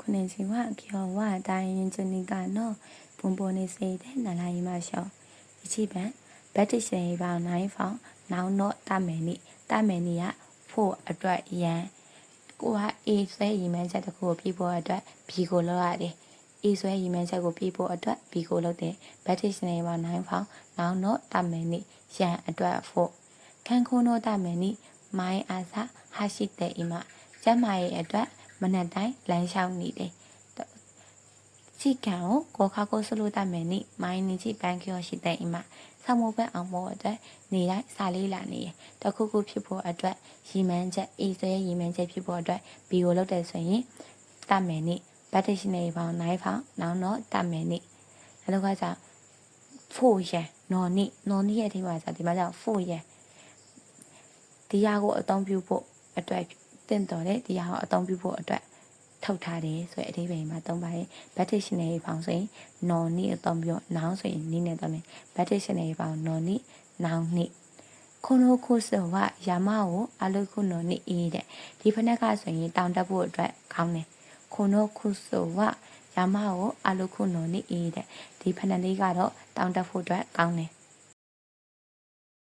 ခုနေစီဝကျော်ဝတိုင်းရင်ချူနီကနော်ပုံပေါ်နေစေတဲ့နလာရီမရှောဒီချိပန်ဘတ်တစ်ရှင်ပေါင်း9ဖောင်နောင်တော့တမယ်နိကဖို့အတွက်ရန်ကိုက A ဆွဲရီမန်းချက်တစ်ခုကိုပြေးဖို့အတွက် B ကိုလောက်ရတယ် A ဆွဲရီမန်းချက်ကိုပြေးဖို့အတွက် B ကိုလောက်တယ်ဘတ်တစ်ရှင်ပေါင်း9ဖောင်နောင်တော့တမယ်နိရန်အတွက်ဖို့ခန်းခုံတော့တမယ်နိမိုင်းအားစာဟာရှိတဲ့အိမကျမ်းမာရဲ့အတွက်မနက်တိုင်းလမ်းလျှောက်နေတယ်ချိကန်ကိုခေါကိုဆလို့တမယ်နိမိုင်းနေချိပန်းကျော်ရှိတဲ့အိမဆောင်းမပဲအောင်ဖို့အတွက်နေတိုင်းစာလေးလာနေရတခုခုဖြစ်ဖို့အတွက်ရီမန်းချက်အေးဆွဲရီမန်းချက်ဖြစ်ဖို့အတွက်ဘီကိုလောက်တယ်ဆိုရင်တမယ်နိဘတ်တစ်ရှင်နေပေါင်း9ဖောင်နောင်တော့တမယ်နိအဲ့လိုကကြောင့်ဖို့ရနော်နိရဲ့အထိမှာဆိုဒီမှာကြောင့်ဖို့ရဒီဟာကိုအသုံးပြုဖို့အတွက်တင့်တော်တဲ့ဒီဟာကိုအသုံးပြုဖို့အတွက်ထုတ်ထားတယ်ဆိုတဲ့အဓိပ္ပာယ်မှာသုံးပါတယ်ဘတ်တစ်ရှင်နေပေါင်းဆိုရင်နော်နိအသုံးပြုနောင်ဆိုရင်နိနဲ့သုံးတယ်ဘတ်တစ်ရှင်နေပေါင်းနော်နိနောင်နိခုနိုခုဆိုကယာမကိုအလုခုနော်နိအေးတဲ့ဒီဖနက်ကဆိုရင်တောင်တက်ဖို့အတွက်ခေါင်းတယ်ခုနိုခုဆိုကယာမကိုအလုခုနော်နိအေးတဲ့ဒီဖနက်လေးကတော့တောင်တက်ဖို့အတွက်ကောင်းတယ်